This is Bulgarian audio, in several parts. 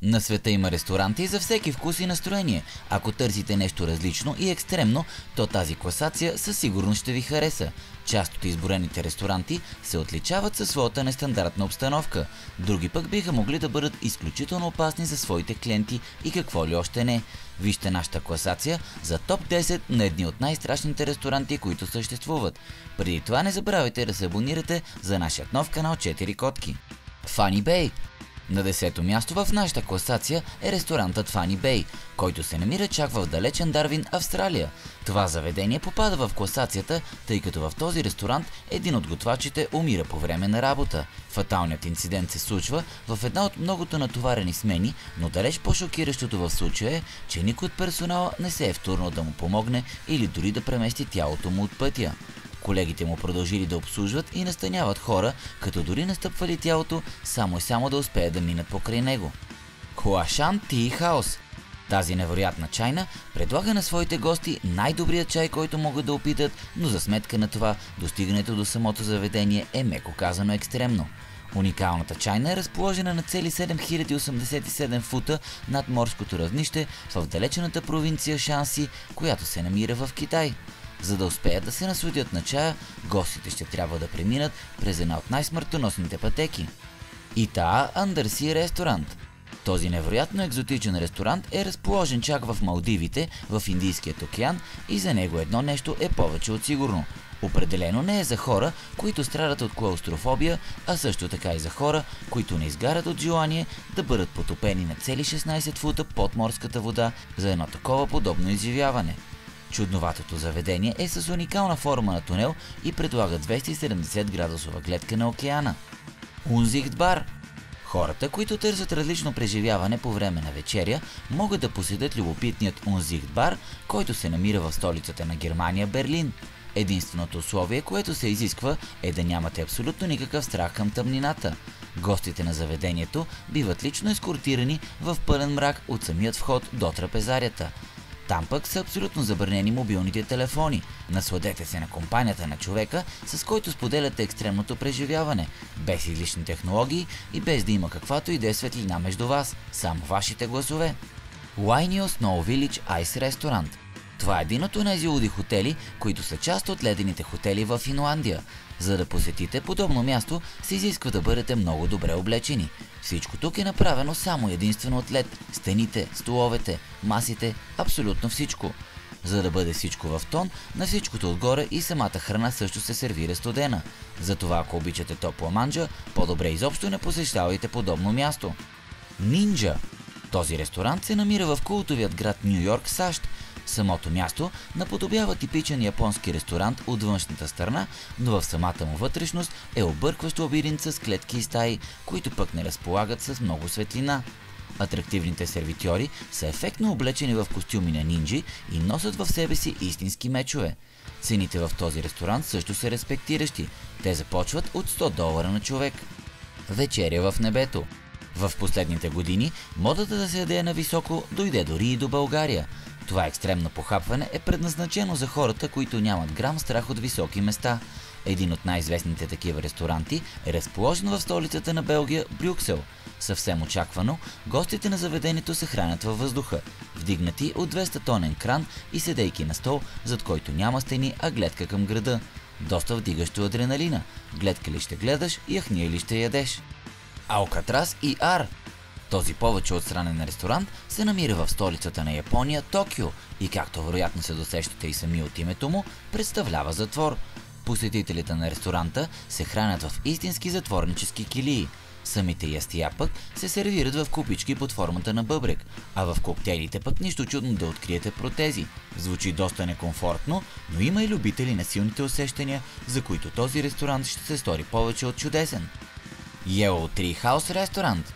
На света има ресторанти за всеки вкус и настроение. Ако търсите нещо различно и екстремно, то тази класация със сигурност ще ви хареса. Част от изборените ресторанти се отличават със своята нестандартна обстановка. Други пък биха могли да бъдат изключително опасни за своите клиенти и какво ли още не. Вижте нашата класация за топ 10 на едни от най-страшните ресторанти, които съществуват. Преди това не забравяйте да се абонирате за нашия нов канал 4 котки. Funny Bay. На 10-то място в нашата класация е ресторантът Funny Bay, който се намира чак в далечен Дарвин, Австралия. Това заведение попада в класацията, тъй като в този ресторант един от готвачите умира по време на работа. Фаталният инцидент се случва в една от многото натоварени смени, но далеч по-шокиращото в случая е, че никой от персонала не се е втурнал да му помогне или дори да премести тялото му от пътя. Колегите му продължили да обслужват и настаняват хора, като дори настъпвали тялото, само и само да успеят да минат покрай него. Хуашан Ти Хаус. Тази невероятна чайна предлага на своите гости най-добрият чай, който могат да опитат, но за сметка на това достигането до самото заведение е меко казано екстремно. Уникалната чайна е разположена на цели 7087 фута над морското равнище в далечената провинция Шанси, която се намира в Китай. За да успеят да се насладят на чая, гостите ще трябва да преминат през една от най-смъртоносните пътеки. Итаа Андърси ресторант. Този невероятно екзотичен ресторант е разположен чак в Малдивите, в Индийският океан, и за него едно нещо е повече от сигурно. Определено не е за хора, които страдат от клаустрофобия, а също така и за хора, които не изгарят от желание да бъдат потопени на цели 16 фута под морската вода за едно такова подобно изживяване. Чудноватото заведение е с уникална форма на тунел и предлага 270 градусова гледка на океана. Унзихт бар. Хората, които търсят различно преживяване по време на вечеря, могат да посетят любопитният Унзихт бар, който се намира в столицата на Германия, Берлин. Единственото условие, което се изисква, е да нямате абсолютно никакъв страх към тъмнината. Гостите на заведението биват лично ескортирани в пълен мрак от самият вход до трапезарията. Там пък са абсолютно забранени мобилните телефони. Насладете се на компанията на човека, с който споделяте екстремното преживяване, без излишни технологии и без да има каквато и да е светлина между вас, само вашите гласове. Wainio Snow Village Ice Restaurant. Това е един от онези луди хотели, които са част от ледените хотели в Финландия. За да посетите подобно място, се изисква да бъдете много добре облечени. Всичко тук е направено само единствено от лед. Стените, столовете, масите, абсолютно всичко. За да бъде всичко в тон, на всичкото отгоре и самата храна също се сервира студена. Затова, ако обичате топла манджа, по-добре изобщо не посещавайте подобно място. Нинджа. Този ресторант се намира в култовият град Ню Йорк, САЩ. Самото място наподобява типичен японски ресторант от външната страна, но в самата му вътрешност е объркващ лабиринт с клетки и стаи, които пък не разполагат с много светлина. Атрактивните сервитьори са ефектно облечени в костюми на нинджи и носят в себе си истински мечове. Цените в този ресторант също са респектиращи. Те започват от $100 на човек. Вечеря в небето. В последните години модата да се яде на високо дойде дори и до България. Това екстремно похапване е предназначено за хората, които нямат грам страх от високи места. Един от най-известните такива ресторанти е разположен в столицата на Белгия, Брюксел. Съвсем очаквано, гостите на заведението се хранят във въздуха, вдигнати от 200-тонен кран и седейки на стол, зад който няма стени, а гледка към града. Доста вдигащо адреналина. Гледка ли ще гледаш, яхния ли ще ядеш. Алкатрас и Ар. Този повече отстранен ресторант се намира в столицата на Япония, Токио, и както вероятно се досещате и сами от името му, представлява затвор. Посетителите на ресторанта се хранят в истински затворнически килии. Самите ястия пък се сервират в купички под формата на бъбрек, а в коктейлите пък нищо чудно да откриете протези. Звучи доста некомфортно, но има и любители на силните усещания, за които този ресторант ще се стори повече от чудесен. Yellow Tree House ресторант.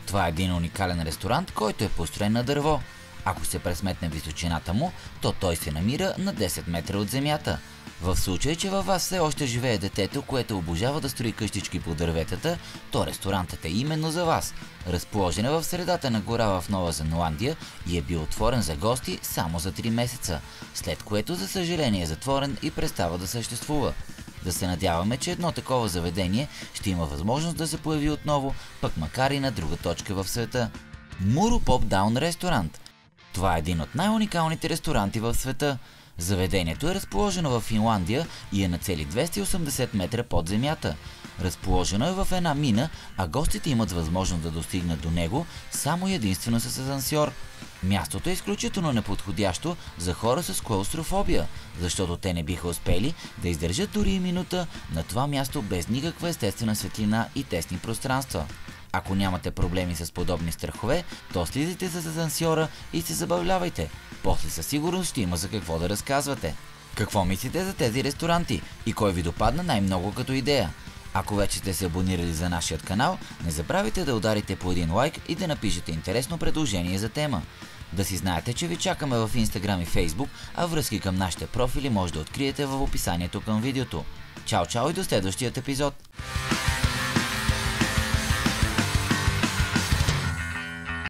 Това е един уникален ресторант, който е построен на дърво. Ако се пресметне височината му, то той се намира на 10 метра от земята. В случай, че във вас все още живее детето, което обожава да строи къщички по дърветата, то ресторантът е именно за вас. Разположен е в средата на гора в Нова Зеландия и е бил отворен за гости само за 3 месеца, след което за съжаление е затворен и престава да съществува. Да се надяваме, че едно такова заведение ще има възможност да се появи отново, пък макар и на друга точка в света. Muru Pop Down ресторант. Това е един от най-уникалните ресторанти в света. Заведението е разположено в Финландия и е на цели 280 метра под земята. Разположено е в една мина, а гостите имат възможност да достигнат до него само и единствено с асансьор. Мястото е изключително неподходящо за хора с клаустрофобия, защото те не биха успели да издържат дори и минута на това място без никаква естествена светлина и тесни пространства. Ако нямате проблеми с подобни страхове, то слизайте с асансьора и се забавлявайте. После със сигурност ще има за какво да разказвате. Какво мислите за тези ресторанти и кой ви допадна най-много като идея? Ако вече сте се абонирали за нашия канал, не забравяйте да ударите по един лайк и да напишете интересно предложение за тема. Да си знаете, че ви чакаме в Instagram и Facebook, а връзки към нашите профили може да откриете в описанието към видеото. Чао, чао и до следващият епизод!